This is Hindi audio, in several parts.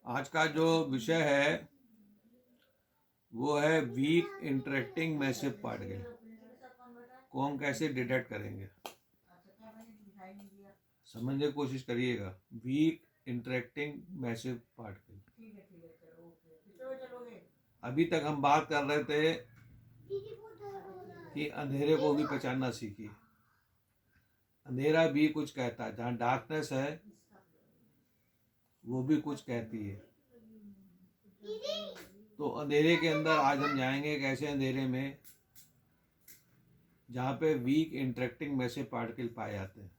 आज का जो विषय है वो है वीक इंटरेक्टिंग मैसिव पार्टिकल को हम कैसे डिटेक्ट करेंगे। समझने की कोशिश करिएगा। Weak interacting massive particle. अभी तक हम बात कर रहे थे कि अंधेरे को भी पहचानना सीखिए। अंधेरा भी कुछ कहता है, जहाँ डार्कनेस है वो भी कुछ कहती है। तो अंधेरे के अंदर आज हम जाएंगे एक ऐसे अंधेरे में जहाँ पे वीक इंटरेक्टिंग मैसिव पार्टिकल पाए जाते हैं।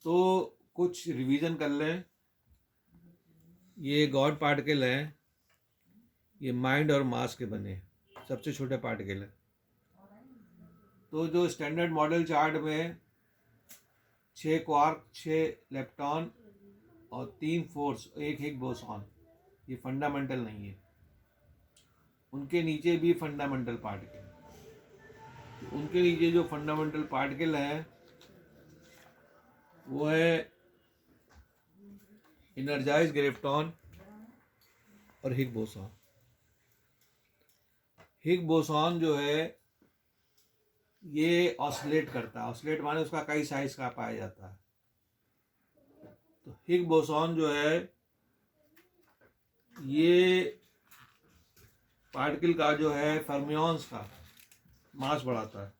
तो कुछ रिवीजन कर लें। ये गॉड पार्टिकल हैं, ये माइंड और मास के बने सबसे छोटे पार्टिकल हैं। तो जो स्टैंडर्ड मॉडल चार्ट में 6 क्वार्क, 6 लेप्टॉन और 3 फोर्स, 1 हिग बोसॉन, ये फंडामेंटल नहीं है। उनके नीचे भी फंडामेंटल पार्टिकल। उनके नीचे जो फंडामेंटल पार्टिकल हैं वो है इनर्जाइज ग्रेप्टॉन और हिग बोसॉन। हिग बोसॉन जो है ये ऑसिलेट करता है। ऑसिलेट माने उसका कई साइज का पाया जाता है। तो हिग बोसॉन जो है ये पार्टिकल का जो है फर्मियंस का मास बढ़ाता है।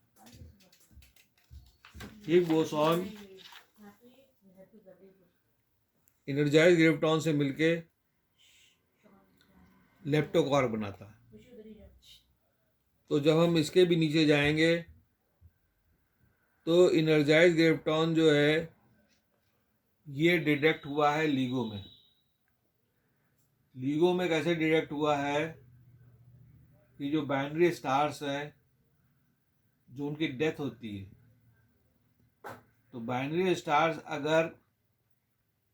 हिग बोसॉन एनर्जाइज ग्रेप्टॉन से मिलके लेप्टोक्वार्क बनाता है। तो जब हम इसके भी नीचे जाएंगे तो एनर्जाइज ग्रेप्टॉन जो है ये डिटेक्ट हुआ है लीगो में। लीगो में कैसे डिटेक्ट हुआ है कि जो बाइनरी स्टार्स हैं जो उनकी डेथ होती है, तो बाइनरी स्टार्स अगर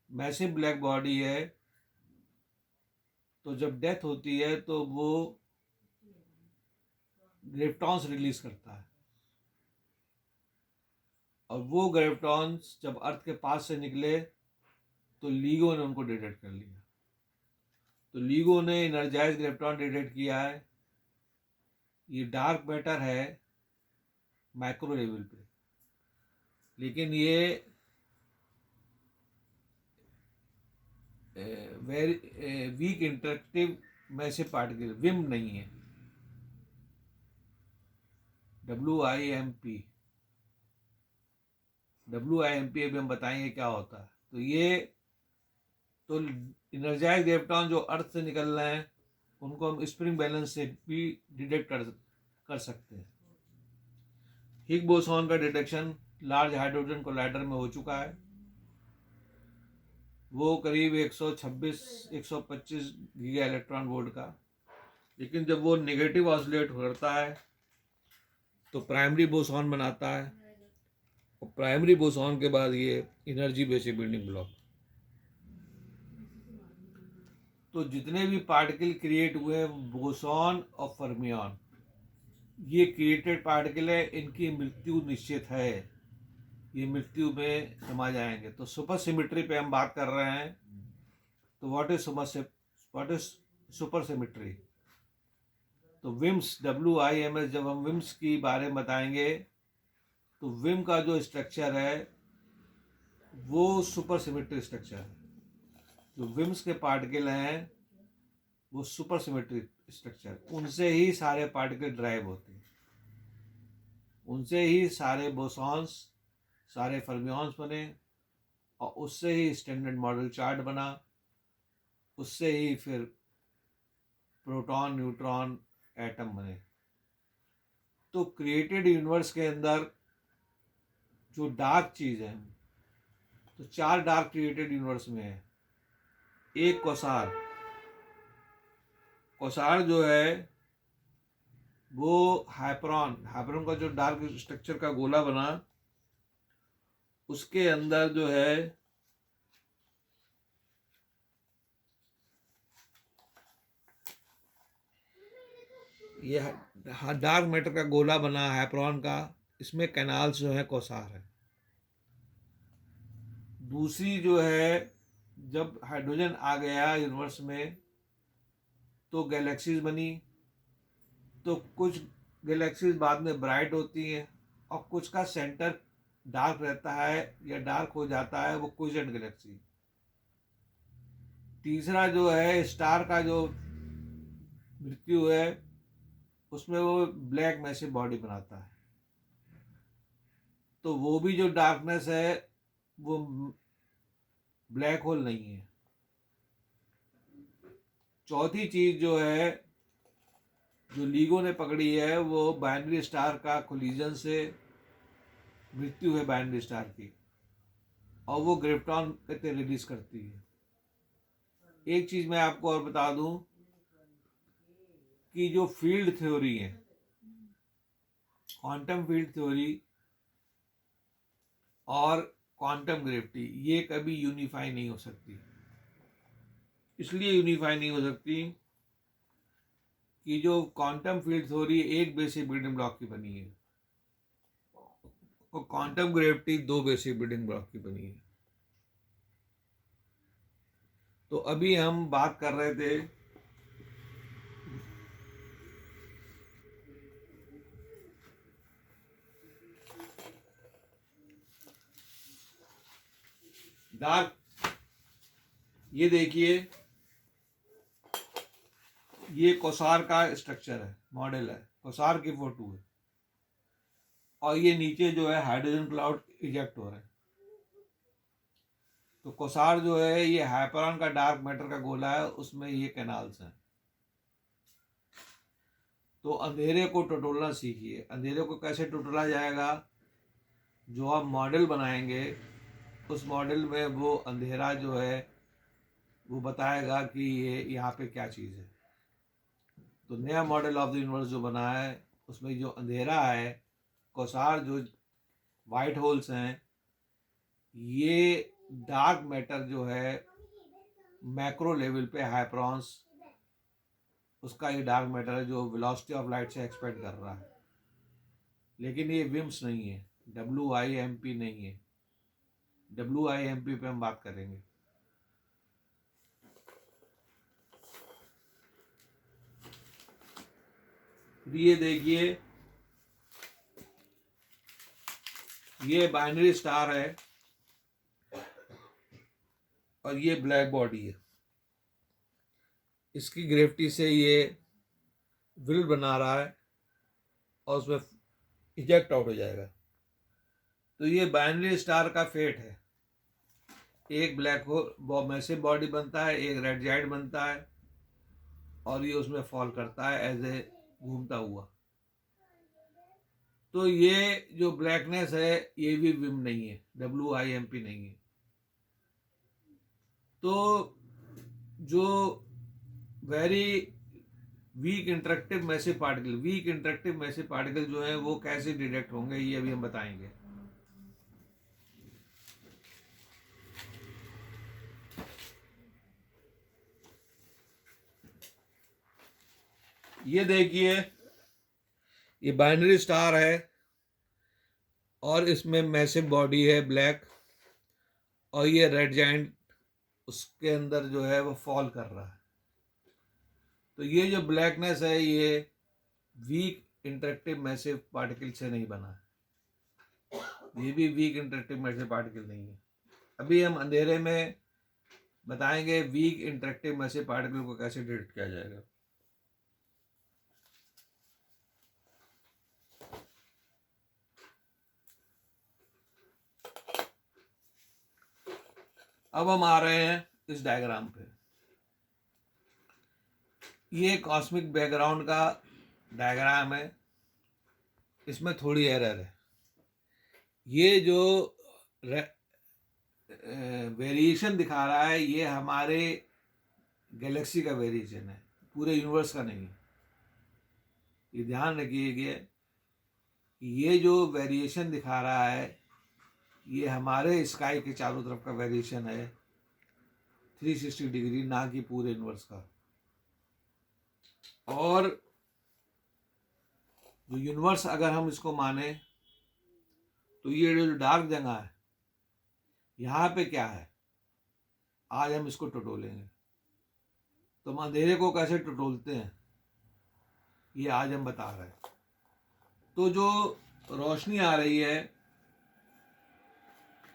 मैसिव ब्लैक बॉडी है तो जब डेथ होती है तो वो ग्रेप्टॉन्स रिलीज करता है। और वो ग्रेप्टॉन्स जब अर्थ के पास से निकले तो लीगो ने उनको डिटेक्ट कर लिया। तो लीगो ने एनर्जाइज ग्रेप्टॉन डिटेक्ट किया है। ये डार्क मैटर है माइक्रो लेवल पे, लेकिन ये very weak interactive massive particle Vim नहीं है। WIMP अभी हम बताएंगे क्या होता है। तो ये तो इनर्जाइज ग्रेप्टॉन जो अर्थ से निकल रहे हैं उनको हम स्प्रिंग बैलेंस से भी डिटेक्ट कर सकते हैं। हिग बोसॉन का डिटेक्शन लार्ज हाइड्रोजन कोलाइडर में हो चुका है। वो करीब 126-125 गीगा इलेक्ट्रॉन वोल्ट का। लेकिन जब वो नेगेटिव ऑसिलेट करता है तो प्राइमरी बोसॉन बनाता है, और प्राइमरी बोसॉन के बाद ये एनर्जी बेसिक बिल्डिंग ब्लॉक। तो जितने भी पार्टिकल क्रिएट हुए हैं बोसॉन और फर्मियन, ये क्रिएटेड पार्टिकल है, इनकी मृत्यु निश्चित है, ये मृत्यु में समा जाएंगे। तो सुपर सिमिट्री पे हम बात कर रहे हैं। तो व्हाट इज सुपर सिमिट्री? तो विम्स WIMS, जब हम विम्स की बारे में बताएंगे तो विम का जो स्ट्रक्चर है वो सुपर सिमिट्री स्ट्रक्चर है। जो विम्स के पार्टिकल हैं वो सुपर सिमेट्रिक स्ट्रक्चर, उनसे ही सारे पार्टिकल ड्राइव होते हैं, उनसे ही सारे बोसॉन्स, सारे फर्मियंस बने, और उससे ही स्टैंडर्ड मॉडल चार्ट बना, उससे ही फिर प्रोटॉन, न्यूट्रॉन, एटम बने। तो क्रिएटेड यूनिवर्स के अंदर जो डार्क चीज़ है, तो 4 डार्क क्रिएटेड यूनिवर्स में है। एक क्वासार जो है वो हाइपरॉन का जो डार्क स्ट्रक्चर का गोला बना, उसके अंदर जो है ये डार्क मैटर का गोला बना हाइपरॉन का, इसमें कैनाल्स जो है क्वासार है। दूसरी जो है जब हाइड्रोजन आ गया यूनिवर्स में तो गैलेक्सीज बनी, तो कुछ गैलेक्सीज बाद में ब्राइट होती हैं और कुछ का सेंटर डार्क रहता है या डार्क हो जाता है, वो क्विसेंट गैलेक्सी। तीसरा जो है स्टार का जो मृत्यु है उसमें वो ब्लैक मैसिव बॉडी बनाता है, तो वो भी जो डार्कनेस है वो ब्लैक होल नहीं है। चौथी चीज जो है जो लीगो ने पकड़ी है वो बाइनरी स्टार का कोलिजन से मृत्यु है बाइनरी स्टार की, और वो ग्रेप्टॉन कहते रिलीज करती है। एक चीज मैं आपको और बता दूं कि जो फील्ड थ्योरी है, क्वांटम फील्ड थ्योरी और क्वांटम ग्रेविटी, ये कभी यूनिफाई नहीं हो सकती। इसलिए यूनिफाई नहीं हो सकती कि जो क्वांटम फील्ड थ्योरी एक बेसिक बिल्डिंग ब्लॉक की बनी है और क्वांटम ग्रेविटी दो बेसिक बिल्डिंग ब्लॉक की बनी है। तो अभी हम बात कर रहे थे डार्क, ये देखिए ये कोसार का स्ट्रक्चर है, मॉडल है, कोसार की फोटो है, और ये नीचे जो है हाइड्रोजन क्लाउड इजेक्ट हो रहे हैं। तो कोसार जो है ये हाइपरॉन का डार्क मैटर का गोला है, उसमें ये कैनाल्स हैं। तो अंधेरे को टटोलना सीखिए। अंधेरे को कैसे टटोला जाएगा, जो आप मॉडल बनाएंगे उस मॉडल में वो अंधेरा जो है वो बताएगा कि ये यहाँ पे क्या चीज़ है। तो नया मॉडल ऑफ द यूनिवर्स जो बना है उसमें जो अंधेरा है, कोसार जो वाइट होल्स हैं, ये डार्क मैटर जो है मैक्रो लेवल पे हाइप्रॉन्स, उसका ये डार्क मैटर है जो वेलोसिटी ऑफ लाइट से एक्सपेक्ट कर रहा है। लेकिन ये विम्स नहीं है, WIMP नहीं है। WIMP पे हम बात करेंगे। ये देखिए ये बाइनरी स्टार है और ये ब्लैक बॉडी है। इसकी ग्रेविटी से ये विल बना रहा है और उसमें इजेक्ट आउट हो जाएगा। तो ये बाइनरी स्टार का फेट है, एक ब्लैक होल मैसिव बॉडी बनता है, एक रेड जाइंट बनता है और ये उसमें फॉल करता है एज ए घूमता हुआ। तो ये जो ब्लैकनेस है ये भी विम नहीं है, WIMP नहीं है। तो जो very weak interactive massive particle जो है वो कैसे डिटेक्ट होंगे ये अभी हम बताएंगे। ये देखिए ये बाइनरी स्टार है और इसमें मैसिव बॉडी है ब्लैक, और ये रेड जाइंट उसके अंदर जो है वो फॉल कर रहा है। तो ये जो ब्लैकनेस है ये वीक इंटरेक्टिव मैसिव पार्टिकल से नहीं बना है, ये भी वीक इंटरेक्टिव मैसिव पार्टिकल नहीं है। अभी हम अंधेरे में बताएंगे वीक इंटरेक्टिव मैसिव पार्टिकल को कैसे डिटेक्ट किया जाएगा। अब हम आ रहे हैं इस डायग्राम पे। ये कॉस्मिक बैकग्राउंड का डायग्राम है, इसमें थोड़ी एरर है। ये जो वेरिएशन दिखा रहा है ये हमारे गैलेक्सी का वेरिएशन है, पूरे यूनिवर्स का नहीं है। ये ध्यान रखिएगा कि ये जो वेरिएशन दिखा रहा है ये हमारे स्काई के चारों तरफ का वेरिएशन है 360 डिग्री, ना कि पूरे यूनिवर्स का। और जो यूनिवर्स अगर हम इसको माने तो ये जो डार्क जगह है यहाँ पे क्या है, आज हम इसको टटोलेंगे। तो हम अंधेरे को कैसे टटोलते हैं ये आज हम बता रहे हैं। तो जो रोशनी आ रही है,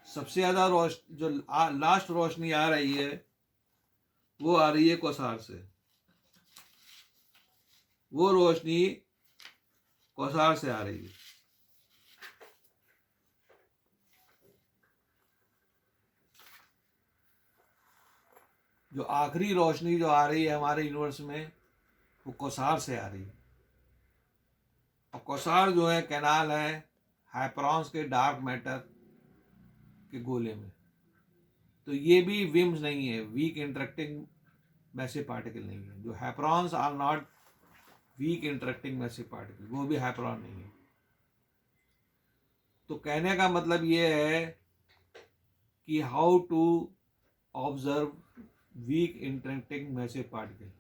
सबसे ज़्यादा जो लास्ट रोशनी आ रही है वो आ रही है क्वासार से। वो रोशनी क्वासार से आ रही है। जो आखिरी रोशनी जो आ रही है हमारे यूनिवर्स में वो क्वासार से आ रही है। और क्वासार जो है कैनाल है हाइपरॉन्स के डार्क मैटर के गोले में। तो ये भी विम्स नहीं है, वीक इंटरेक्टिंग मैसिव पार्टिकल नहीं है। जो hyperons are not weak interacting massive particle, वो भी हाइपरॉन नहीं है। तो कहने का मतलब ये है कि how to observe weak interacting massive particle.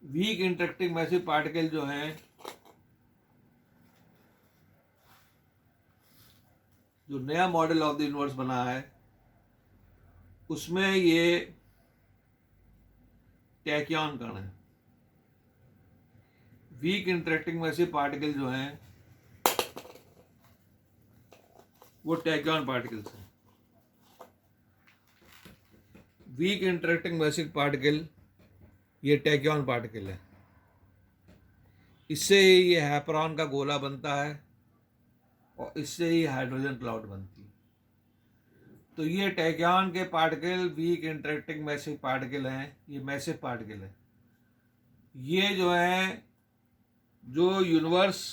Weak interacting massive particle जो हैं, जो नया मॉडल ऑफ द यूनिवर्स बना है उसमें ये टैक्यॉन कण है। वीक इंटरेक्टिंग मैसिव पार्टिकल जो हैं वो टैक्यॉन पार्टिकल्स हैं। वीक इंटरेक्टिंग मैसिव पार्टिकल ये टैक्यॉन पार्टिकल है। इससे ही ये हाइपरॉन का गोला बनता है और इससे ही हाइड्रोजन क्लाउड बनती है। तो ये टैक्यॉन के particle weak interacting massive particle हैं, ये मैसिव पार्टिकल है। ये जो है जो यूनिवर्स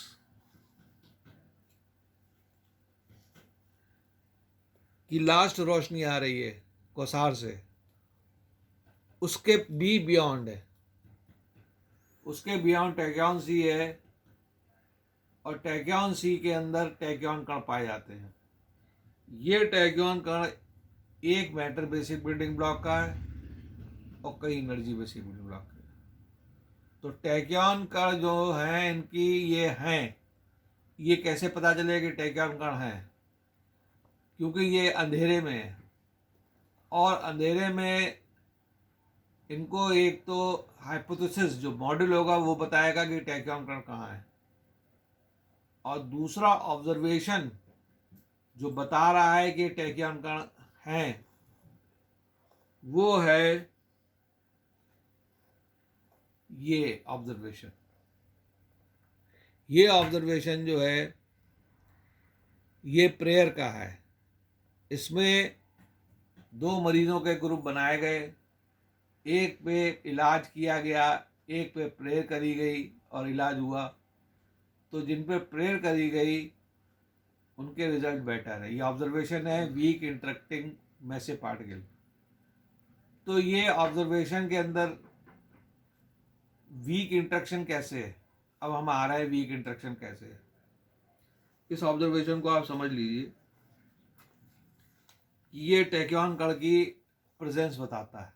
की लास्ट रोशनी आ रही है क्वासार से, उसके भी बियॉन्ड है। उसके बियॉन्ड टैक्यॉन सी है और टैक्यॉन सी के अंदर टैक्यॉन कण पाए जाते हैं। ये टैक्यॉन कण एक मैटर बेसिक बिल्डिंग ब्लॉक का है और कई एनर्जी बेसिक बिल्डिंग ब्लॉक का है। तो टैक्यॉन कण जो हैं इनकी ये हैं, ये कैसे पता चले कि टैक्यॉन कण हैं? क्योंकि ये अंधेरे में है और अंधेरे में इनको एक तो हाइपोथेसिस जो मॉडल होगा वो बताएगा कि टैक्यॉन कण कहाँ है, और दूसरा ऑब्जर्वेशन जो बता रहा है कि टैक्यॉन कण हैं वो है ये ऑब्जर्वेशन। ये ऑब्जर्वेशन जो है ये प्रेयर का है। इसमें 2 मरीजों के ग्रुप बनाए गए, एक पे इलाज किया गया, एक पे प्रेयर करी गई और इलाज हुआ। तो जिन पे प्रेयर करी गई उनके रिजल्ट बेटर है। ये ऑब्जर्वेशन है वीक इंटरेक्टिंग मैसिव पार्टिकल। तो ये ऑब्जर्वेशन के अंदर वीक इंटरेक्शन कैसे है, अब हम आ रहे हैं वीक इंटरेक्शन कैसे है। इस ऑब्जर्वेशन को आप समझ लीजिए कि ये टैक्यॉन कण की प्रेजेंस बताता है।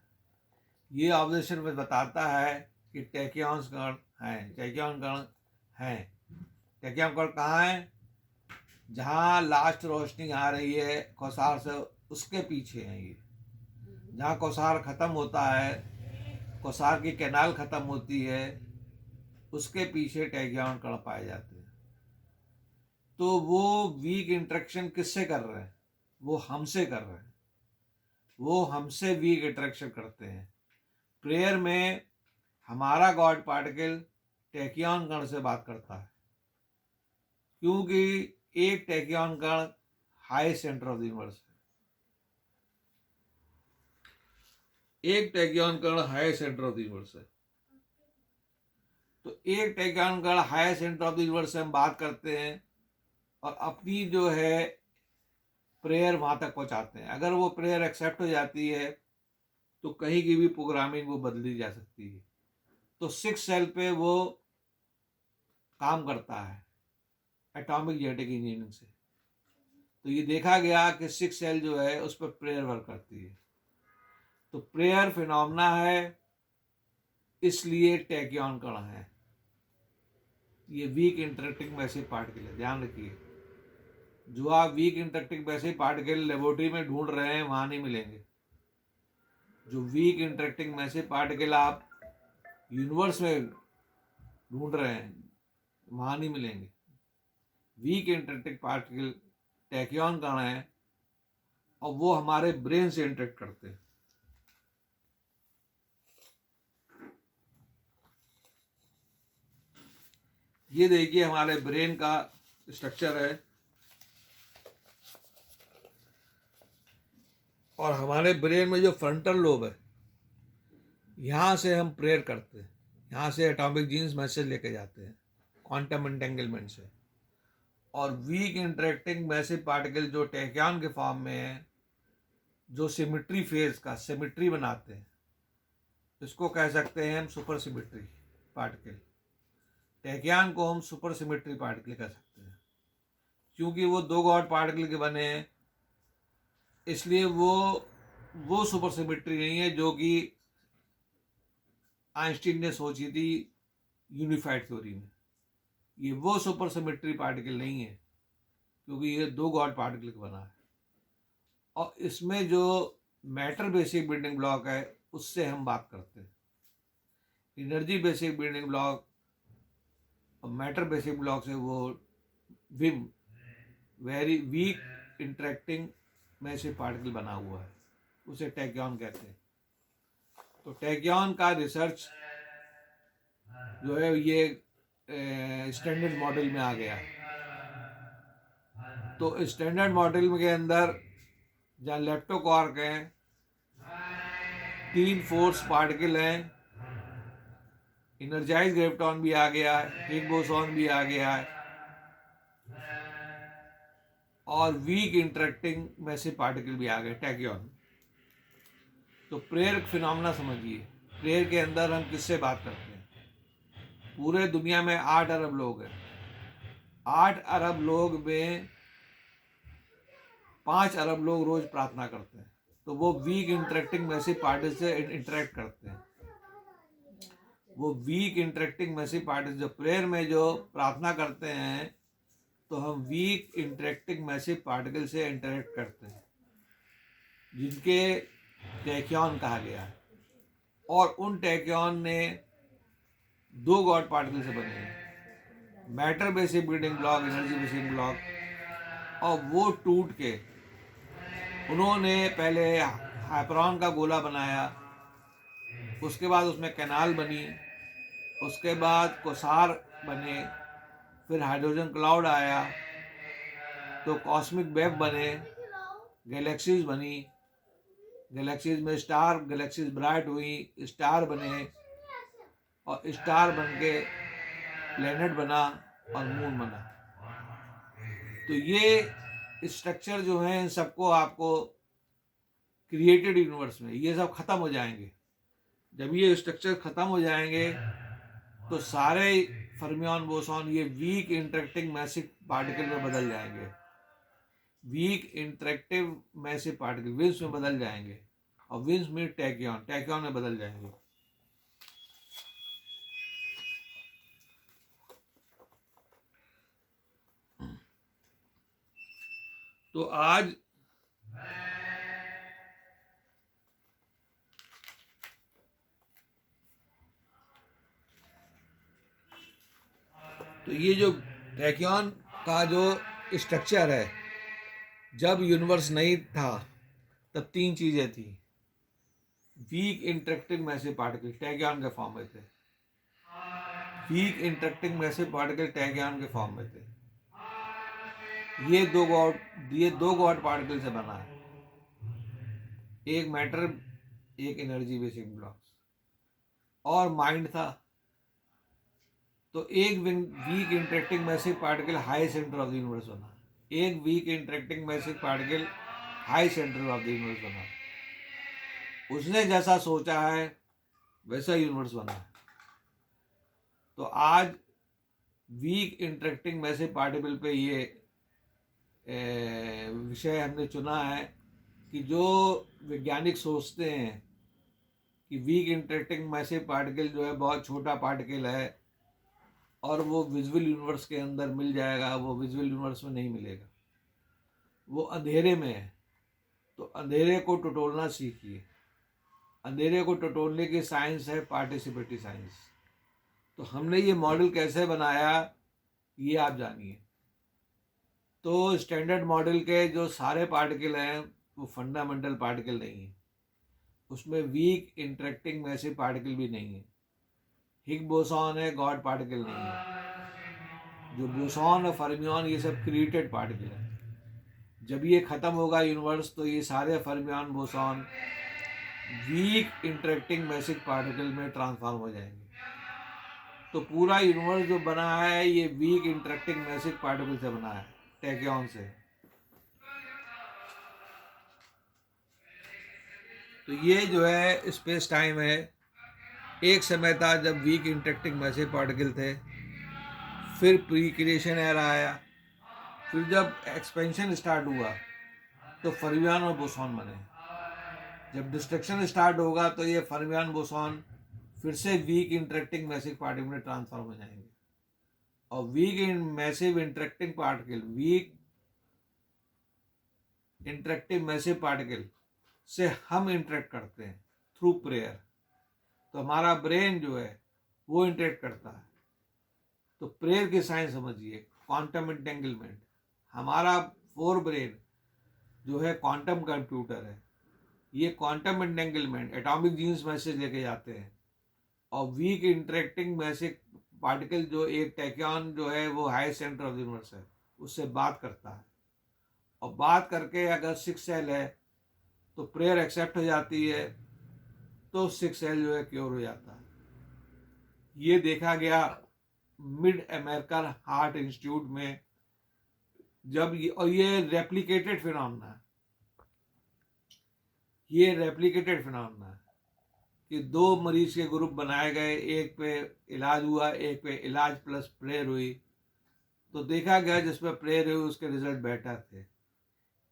ये ऑब्जर्वेशन में बताता है कि टैक्यॉन कण हैं, टैक्यॉन कण हैं। टैक्यॉन कण कहाँ है? जहाँ लास्ट रोशनी आ रही है क्वासार से उसके पीछे है ये। जहाँ क्वासार खत्म होता है, क्वासार की कैनाल खत्म होती है, उसके पीछे टैक्यॉन कण पाए जाते हैं। तो वो वीक इंटरेक्शन किससे कर रहे हैं? वो हमसे कर रहे हैं। वो हमसे वीक इंटरेक्शन करते हैं। प्रेयर में हमारा गॉड पार्टिकल टैक्यॉन कण से बात करता है, क्योंकि एक टैक्यॉन कण high centre of the universe है। एक टैक्यॉन कण high centre of the universe है। तो एक टैक्यॉन कण high centre of the universe से हम बात करते हैं और अपनी जो है प्रेयर वहां तक पहुंचाते हैं। अगर वो प्रेयर एक्सेप्ट हो जाती है तो कहीं की भी प्रोग्रामिंग वो बदली जा सकती है। तो 6 सेल पे वो काम करता है एटॉमिक जेनेटिक इंजीनियरिंग से। तो ये देखा गया कि 6 सेल जो है उस पर प्रेयर वर्क करती है। तो प्रेयर फिनोमेना है, इसलिए टैक्यॉन कण है। ये वीक इंटरेक्टिंग मैसिव पार्टिकल है, ध्यान रखिए। जो आप weak interacting massive particle laboratory में ढूंढ रहे हैं वहाँ नहीं मिलेंगे। जो वीक इंटरेक्टिंग मैसिव पार्टिकल आप यूनिवर्स में ढूंढ रहे हैं वहाँ नहीं मिलेंगे। वीक इंटरेक्टिंग पार्टिकल टैक्योन कण है और वो हमारे ब्रेन से इंटरेक्ट करते हैं। ये देखिए हमारे ब्रेन का स्ट्रक्चर है और हमारे ब्रेन में जो फ्रंटल लोब है यहाँ से हम प्रेयर करते हैं, यहाँ से एटॉमिक जीन्स मैसेज लेके जाते हैं क्वांटम एंटेंगलमेंट से। और वीक इंटरेक्टिंग मैसिव पार्टिकल जो टैक्योन के फॉर्म में है, जो सिमिट्री फेज का सिमिट्री बनाते हैं, इसको कह सकते हैं हम सुपर सिमिट्री पार्टिकल। टैक्योन को हम सुपर सिमिट्री पार्टिकल कह सकते हैं क्योंकि वो दो गॉड पार्टिकल के बने हैं, इसलिए वो सुपर सिमिट्री नहीं है जो कि आइंस्टीन ने सोची थी यूनिफाइड थ्योरी में। ये वो सुपर सिमिट्री पार्टिकल नहीं है क्योंकि ये दो गॉड पार्टिकल का बना है। और इसमें जो मैटर बेसिक बिल्डिंग ब्लॉक है उससे हम बात करते हैं। एनर्जी बेसिक बिल्डिंग ब्लॉक और मैटर बेसिक ब्लॉक से वो Vim very weak interacting massive particle बना हुआ है, उसे टैक्योन कहते हैं। तो टैक्योन का रिसर्च जो है ये स्टैंडर्ड मॉडल में आ गया। तो स्टैंडर्ड मॉडल के अंदर जहाँ लेप्टोक्वार्क हैं, 3 फोर्स पार्टिकल हैं, इनर्जाइज ग्रेविटॉन भी आ गया है, हिग बोसॉन भी आ गया है और वीक इंटरेक्टिंग मैसिव पार्टिकल भी आ गए टैक्योन। तो प्रेयर फिनोमेना समझिए, प्रेयर के अंदर हम किससे बात करते हैं। पूरे दुनिया में 8 अरब लोग हैं। 8 अरब लोग में 5 अरब लोग रोज प्रार्थना करते हैं, तो वो वीक इंटरेक्टिंग मैसिव पार्टिकल से इंटरेक्ट करते हैं। वो वीक इंटरेक्टिंग मैसिव पार्टिकल जो प्रेयर में जो प्रार्थना करते हैं, तो हम वीक इंटरेक्टिंग मैसिव पार्टिकल से इंटरेक्ट करते हैं जिनके टैक्योन कहा गया है। और उन टैक्योन ने दो गॉड पार्टिकल से बने हैं, matter basic building block, energy basic block. और वो टूट के उन्होंने पहले हाइपरॉन का गोला बनाया, उसके बाद उसमें कैनाल बनी, उसके बाद कोसार बने, फिर हाइड्रोजन क्लाउड आया, तो कॉस्मिक वेव बने, गैलेक्सीज बनी, गैलेक्सीज में स्टार, गैलेक्सीज ब्राइट हुई, स्टार बने और स्टार बन के प्लेनेट बना और मून बना। तो ये स्ट्रक्चर जो है इन सबको आपको क्रिएटेड यूनिवर्स में ये सब खत्म हो जाएंगे। जब ये स्ट्रक्चर खत्म हो जाएंगे तो सारे फर्मियन बोसॉन ये वीक इंटरेक्टिंग मैसिव पार्टिकल में बदल जाएंगे, वीक इंटरेक्टिव मैसिव पार्टिकल विंस में बदल जाएंगे और विंस में टैक्योन में बदल जाएंगे। तो आज तो ये जो टैक्योन का जो स्ट्रक्चर है, जब यूनिवर्स नहीं था तब 3 चीजें थी। वीक इंटरेक्टिंग मैसिव पार्टिकल टैक्योन के फॉर्म में थे, वीक इंटरेक्टिंग मैसिव पार्टिकल टैक्योन के फॉर्म में थे। ये दो गॉड पार्टिकल से बना है, एक मैटर, एक एनर्जी बेसिक ब्लॉक्स और माइंड था। तो एक वीक इंटरेक्टिंग मैसिव पार्टिकल हाई सेंटर ऑफ द यूनिवर्स बना, एक वीक इंटरेक्टिंग मैसिव पार्टिकल हाई सेंटर ऑफ द यूनिवर्स बना। उसने जैसा सोचा है वैसा यूनिवर्स बना है। तो आज वीक इंटरेक्टिंग मैसिव पार्टिकल पे ये विषय हमने चुना है कि जो वैज्ञानिक सोचते हैं कि वीक इंटरेक्टिंग मैसिव पार्टिकल जो है बहुत छोटा पार्टिकल है और वो विजुअल यूनिवर्स के अंदर मिल जाएगा, वो विजुअल यूनिवर्स में नहीं मिलेगा। वो अंधेरे में है, तो अंधेरे को टटोलना सीखिए। अंधेरे को टटोलने की साइंस है पार्टिसिपेटरी साइंस। तो हमने ये मॉडल कैसे बनाया ये आप जानिए। तो स्टैंडर्ड मॉडल के जो सारे पार्टिकल हैं वो फंडामेंटल पार्टिकल नहीं है, उसमें वीक इंटरेक्टिंग मैसिव पार्टिकल भी नहीं है। हिग बोसॉन है, गॉड पार्टिकल नहीं है। जो बोसॉन और फर्मियन ये सब क्रिएटेड पार्टिकल है। जब ये खत्म होगा यूनिवर्स तो ये सारे fermion boson weak interacting massive particle में ट्रांसफॉर्म हो जाएंगे। तो पूरा यूनिवर्स जो बना है ये वीक इंटरेक्टिंग मैसिव पार्टिकल से बना है, टैक्यॉन से। तो ये जो है स्पेस टाइम है। एक समय था जब वीक इंटरेक्टिंग मैसिव पार्टिकल थे, फिर प्री क्रिएशन एरा आया, फिर जब एक्सपेंशन स्टार्ट हुआ तो फर्मियन और बोसॉन बने। जब डिस्ट्रक्शन स्टार्ट होगा तो ये फर्मियन बोसॉन फिर से वीक इंटरेक्टिंग मैसिव पार्टिकल में ट्रांसफॉर्म हो जाएंगे। और weak in massive interacting particle, weak interactive massive particle से हम इंटरेक्ट करते हैं थ्रू प्रेयर। तो हमारा ब्रेन जो है वो इंटरेक्ट करता है। तो प्रेयर की साइंस समझिए, क्वांटम इंटेंगलमेंट। हमारा फोर ब्रेन जो है क्वांटम कंप्यूटर है। ये quantum entanglement atomic genes message लेके जाते हैं, और वीक इंटरेक्टिंग मैसिव पार्टिकल जो एक टैक्यॉन जो है वो हाई सेंटर ऑफ यूनिवर्स है, उससे बात करता है। और बात करके अगर 6 सेल है तो प्रेयर एक्सेप्ट हो जाती है, तो 6 सेल जो है क्योर हो जाता है। ये देखा गया मिड अमेरिकन हार्ट इंस्टीट्यूट में, जब और ये रेप्लिकेटेड फिनोमेना है। ये रेप्लिकेटेड फिनोमेना है कि 2 मरीज के ग्रुप बनाए गए, एक पे इलाज हुआ, एक पे इलाज प्लस प्रेयर हुई। तो देखा गया जिसमें प्रेयर हुई उसके रिजल्ट बेटर थे।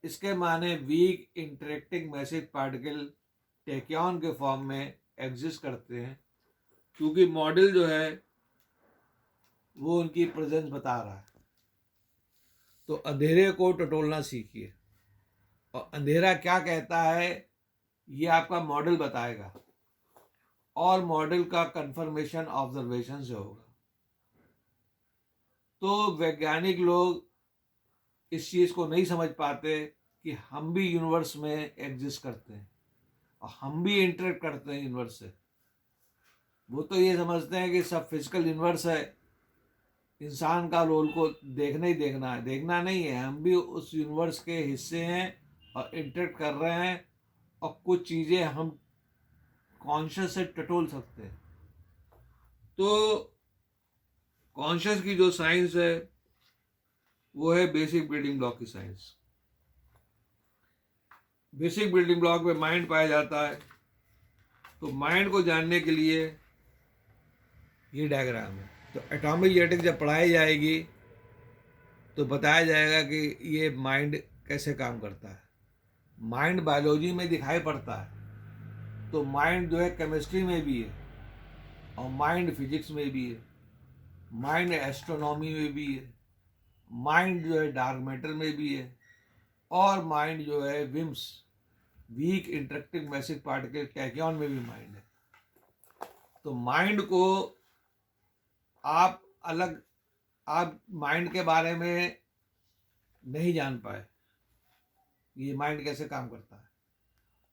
इसके माने वीक इंटरेक्टिंग मैसिव पार्टिकल टैक्यॉन के फॉर्म में एग्जिस्ट करते हैं, क्योंकि मॉडल जो है वो उनकी प्रेजेंस बता रहा है। तो अंधेरे को टटोलना सीखिए, और अंधेरा क्या कहता है ये आपका मॉडल बताएगा, और मॉडल का कंफर्मेशन ऑब्जर्वेशन से होगा। तो वैज्ञानिक लोग इस चीज़ को नहीं समझ पाते कि हम भी यूनिवर्स में एग्जिस्ट करते हैं और हम भी इंटरेक्ट करते हैं यूनिवर्स से। वो तो ये समझते हैं कि सब फिजिकल यूनिवर्स है, इंसान का रोल को देखना ही देखना है। देखना नहीं है, हम भी उस यूनिवर्स के हिस्से हैं और इंटरेक्ट कर रहे हैं, और कुछ चीज़ें हम कॉन्शियस से टटोल सकते हैं। तो कॉन्शियस की जो साइंस है वो है बेसिक बिल्डिंग ब्लॉक की साइंस। बेसिक बिल्डिंग ब्लॉक में माइंड पाया जाता है। तो माइंड को जानने के लिए ये डायग्राम है। तो एटॉमिक जेनेटिक्स जब पढ़ाई जाएगी तो बताया जाएगा कि ये माइंड कैसे काम करता है। माइंड बायोलॉजी में दिखाई पड़ता है, तो माइंड जो है केमिस्ट्री में भी है, और माइंड फिजिक्स में भी है, माइंड एस्ट्रोनॉमी में भी है, माइंड जो है डार्क मैटर में भी है, और माइंड जो है WIMPs weak interacting massive particle tachyon में भी माइंड है। तो माइंड को आप माइंड के बारे में नहीं जान पाए, ये माइंड कैसे काम करता है।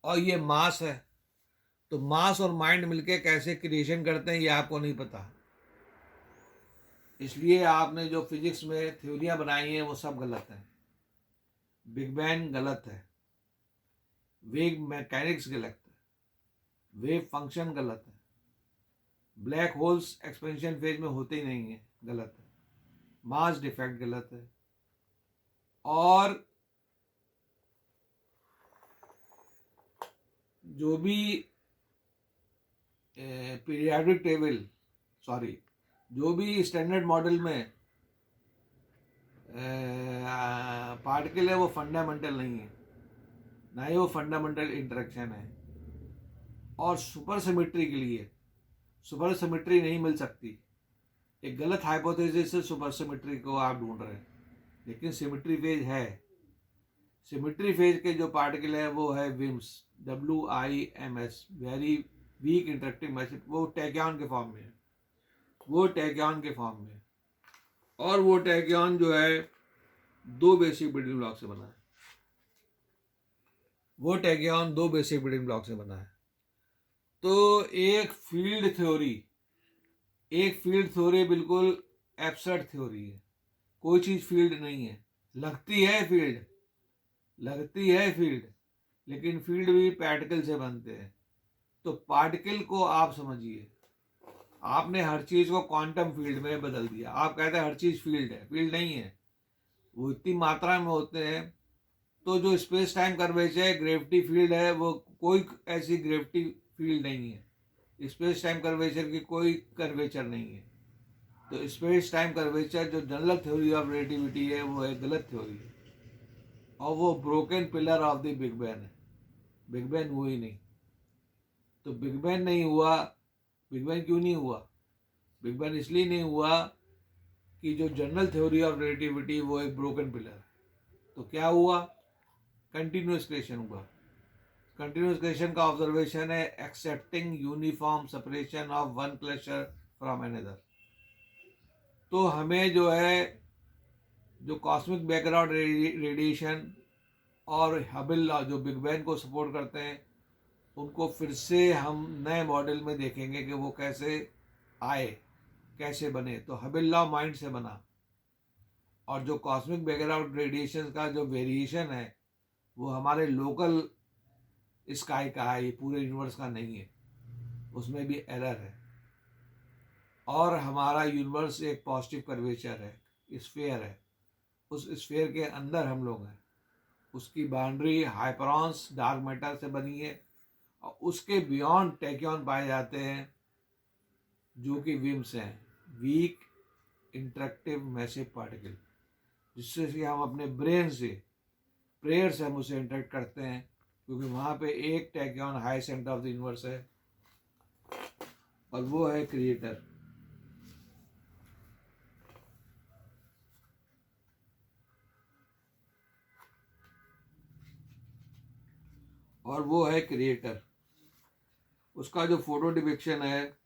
और ये मास है, तो मास और माइंड मिलके कैसे क्रिएशन करते हैं ये आपको नहीं पता। इसलिए आपने जो फिजिक्स में थ्योरियां बनाई हैं वो सब गलत हैं। बिग बैंग गलत है, वेव मैकेनिक्स गलत है, वेव फंक्शन गलत है, ब्लैक होल्स एक्सपेंशन फेज में होते ही नहीं है, गलत है, मास डिफेक्ट गलत है, और जो भी पीरियाडिक टेबल जो भी स्टैंडर्ड मॉडल में पार्टिकल है वो फंडामेंटल नहीं है, ना ही वो फंडामेंटल इंटरेक्शन है। और सुपर सिमेट्री के लिए सुपर सिमेट्री नहीं मिल सकती। एक गलत हाइपोथेसिस से सुपर सिमेट्री को आप ढूंढ रहे हैं, लेकिन सिमेट्री फेज है। सिमेट्री फेज के जो पार्टिकल है वो है WIMPs, WIMS, very weak interacting message. वो टैक्यान के फॉर्म में है, वो टैक्यान के फॉर्म में है। और वो टैक्यान जो है 2 बेसिक बिल्डिंग ब्लॉक से बना है। वो टैक्यान 2 बेसिक बिल्डिंग ब्लॉक से बना है। तो एक फील्ड थ्योरी बिल्कुल एब्सर्ड थ्योरी है। कोई चीज़ फील्ड नहीं है। लगती है फील्ड, लेकिन फील्ड भी पार्टिकल से बनते हैं। तो पार्टिकल को आप समझिए, आपने हर चीज़ को क्वांटम फील्ड में बदल दिया। आप कहते हैं हर चीज़ फील्ड है, फील्ड नहीं है। वो इतनी मात्रा में होते हैं। तो जो space time curvature gravity field है, वो कोई ऐसी ग्रेविटी फील्ड नहीं है। स्पेस टाइम कर्वेचर की कोई कर्वेचर नहीं है। तो स्पेस टाइम कर्वेचर जो जनरल थ्योरी ऑफ रिलेटिविटी है, वो एक गलत थ्योरी है। और वो broken pillar of the big bang है। बिग बैंग हुआ ही नहीं। तो बिग बैंग नहीं हुआ। बिग बैंग क्यों नहीं हुआ? बिग बैंग इसलिए नहीं हुआ कि जो जनरल थ्योरी ऑफ रिलेटिविटी वो एक ब्रोकन पिलर। तो क्या हुआ? कंटिन्यूअस क्रिएशन हुआ। कंटिन्यूअस क्रिएशन का ऑब्जर्वेशन है accepting uniform separation of one cluster from another. तो हमें जो है, जो कॉस्मिक बैकग्राउंड रेडिएशन और हबिल लॉ जो बिग बैंग को सपोर्ट करते हैं, उनको फिर से हम नए मॉडल में देखेंगे कि वो कैसे आए, कैसे बने। तो हबिल लॉ माइंड से बना। और जो कॉस्मिक बैकग्राउंड रेडिएशन का जो वेरिएशन है, वो हमारे लोकल स्काई का है, ये पूरे यूनिवर्स का नहीं है। उसमें भी एरर है। और हमारा यूनिवर्स एक पॉजिटिव कर्वेचर है, स्फीयर है। उस स्फीयर के अंदर हम लोग हैं। उसकी बाउंड्री हाइपरॉन्स डार्क मैटर से बनी है। और उसके बियॉन्ड टैक्योन पाए जाते हैं, जो कि विम्स हैं, वीक इंटरेक्टिव मैसिव पार्टिकल, जिससे कि हम अपने ब्रेन से, प्रेयर से हम उसे इंटरेक्ट करते हैं। क्योंकि वहाँ पे एक tachyon high centre of the universe है, और वो है क्रिएटर। उसका जो फोटो डिपिक्शन है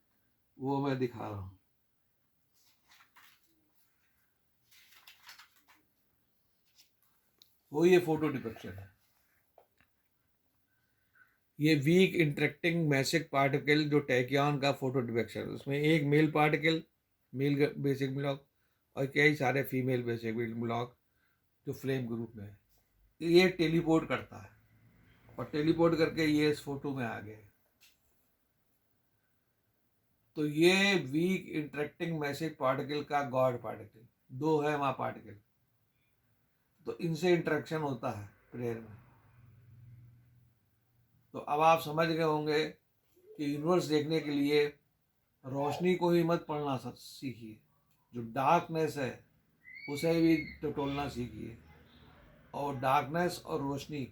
वो मैं दिखा रहा हूँ। वो ये फोटो डिपिक्शन है। ये वीक इंटरेक्टिंग मैसिव पार्टिकल जो टैक्योन का फोटो डिपिक्शन, उसमें एक male particle, male basic block, और कई सारे फीमेल बेसिक ब्लॉक जो फ्लेम ग्रुप में है। ये टेलीपोर्ट करता है, और टेलीपोर्ट करके ये इस फोटो में आ गए। तो ये वीक इंटरेक्टिंग मैसिव पार्टिकल का गॉड पार्टिकल, 2 है वहाँ पार्टिकल। तो इनसे इंटरेक्शन होता है प्रेयर में। तो अब आप समझ गए होंगे कि यूनिवर्स देखने के लिए रोशनी को ही मत पढ़ना सीखिए, जो डार्कनेस है उसे भी टटोलना सीखिए। और डार्कनेस और रोशनी,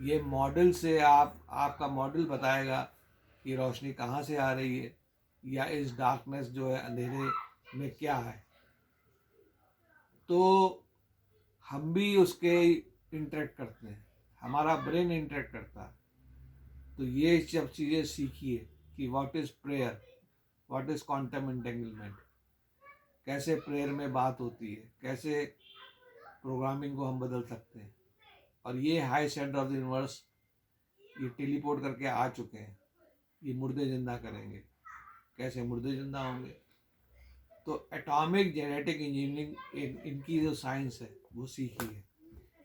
ये मॉडल से आपका मॉडल बताएगा कि रोशनी कहाँ से आ रही है, या इस डार्कनेस जो है, अंधेरे में क्या है। तो हम भी उसके इंटरेक्ट करते हैं, हमारा ब्रेन इंटरेक्ट करता है। तो ये सब चीज़ें सीखिए कि what is prayer, what is quantum entanglement, कैसे प्रेयर में बात होती है, कैसे प्रोग्रामिंग को हम बदल सकते हैं। और ये high centre of the universe, ये टेलीपोर्ट करके आ चुके हैं। ये मुर्दे जिंदा करेंगे। कैसे मुर्दे जिंदा होंगे? तो एटॉमिक जेनेटिक इंजीनियरिंग इनकी जो साइंस है वो सीखी है।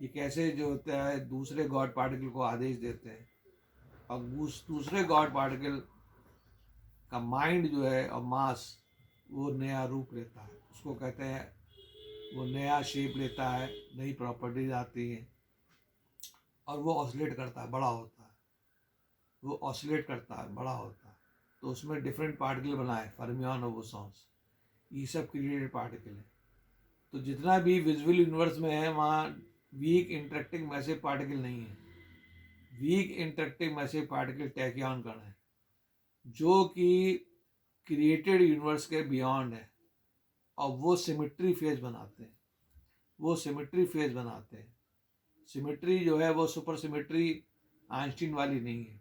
ये कैसे जो होता है दूसरे गॉड पार्टिकल को आदेश देते हैं, और दूसरे गॉड पार्टिकल का माइंड जो है और मास, वो नया रूप लेता है। उसको कहते हैं, वो नया शेप लेता है, नई प्रॉपर्टीज आती हैं, और वो ऑसिलेट करता है, बड़ा होता है। वो ऑसिलेट करता है, बड़ा होता है। तो उसमें डिफरेंट पार्टिकल बनाए, फर्मियन और बोसॉन्स, ये सब क्रिएटेड पार्टिकल है। तो जितना भी विजुअल यूनिवर्स में है, वहाँ वीक इंटरेक्टिंग मैसिव पार्टिकल नहीं है। वीक इंटरेक्टिंग मैसिव पार्टिकल टैक्योन कण है, जो कि क्रिएटेड यूनिवर्स के बियॉन्ड है। और वो सिमेट्री फेज बनाते हैं। सिमेट्री जो है वो सुपर सिमेट्री आइंस्टीन वाली नहीं है।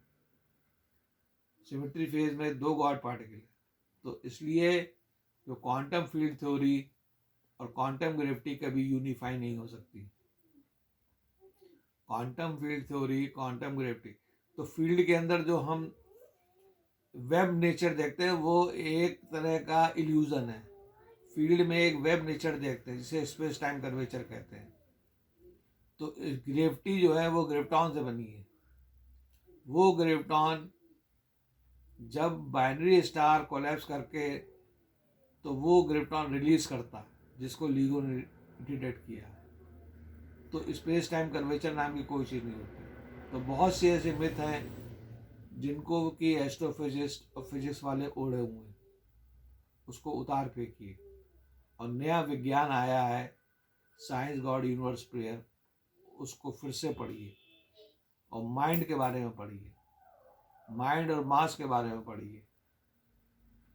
सिमेट्री फेज में 2 गॉड पार्टिकल है। तो इसलिए जो क्वांटम फील्ड थ्योरी और क्वांटम ग्रेविटी कभी यूनिफाई नहीं हो सकती। Quantum field theory, quantum gravity, तो फील्ड के अंदर जो हम वेब नेचर देखते हैं वो एक तरह का इल्यूजन है। फील्ड में एक वेब नेचर देखते हैं जिसे स्पेस टाइम कर्वेचर कहते हैं। तो ग्रेविटी जो है वो ग्रेविटॉन से बनी है। वो ग्रेविटॉन जब बाइनरी स्टार कोलैप्स करके तो वो ग्रेविटॉन रिलीज करता, जिसको लिगो ने डिटेक्ट किया। तो स्पेस टाइम कर्वेचर नाम की कोई चीज़ नहीं होती। तो बहुत से ऐसे मिथ हैं जिनको कि एस्ट्रोफिजिस्ट और फिजिक्स वाले ओढ़े हुए हैं, उसको उतार फेंकिए। और नया विज्ञान आया है, साइंस गॉड यूनिवर्स प्रेयर, उसको फिर से पढ़िए और माइंड के बारे में पढ़िए, माइंड और मास के बारे में पढ़िए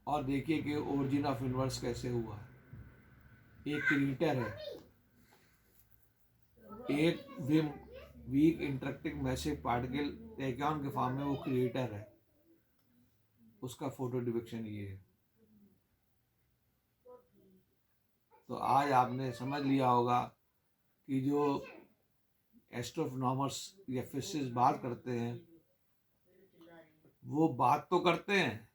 और देखिए कि ओरिजिन ऑफ यूनिवर्स कैसे हुआ। एक क्रिएटर है, एक वीक इंटरेक्टिंग मैसिव पार्टिकल टैक्यॉन के फॉर्म में वो क्रिएटर है, उसका फोटो डिपिक्शन ये है। तो आज आपने समझ लिया होगा कि जो एस्ट्रोनॉमर्स या फिजिसिस्ट बात करते हैं वो बात तो करते हैं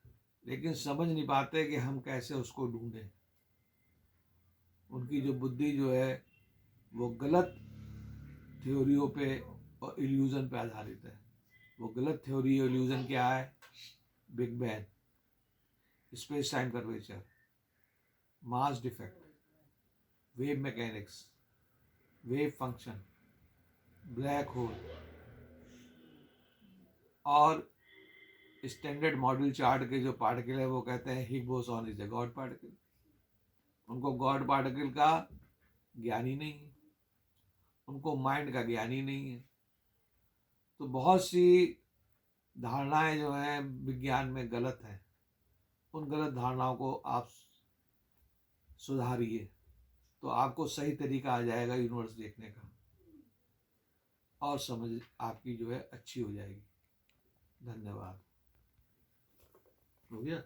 लेकिन समझ नहीं पाते कि हम कैसे उसको ढूंढें। उनकी जो बुद्धि जो है वो गलत थ्योरियों पे और इल्यूजन पे आधारित है। वो गलत थ्योरी और इल्यूजन क्या है? Big bang, space time curvature, mass defect, wave mechanics, wave function, black hole और स्टैंडर्ड मॉडल चार्ट के जो पार्टिकल है वो कहते हैं Higgs boson is a god particle. उनको गॉड पार्टिकल का ज्ञान ही नहीं है, उनको माइंड का ज्ञान ही नहीं है। तो बहुत सी धारणाएं जो हैं विज्ञान में गलत हैं, उन गलत धारणाओं को आप सुधारिए तो आपको सही तरीका आ जाएगा यूनिवर्स देखने का और समझ आपकी जो है अच्छी हो जाएगी। धन्यवाद। हो गया?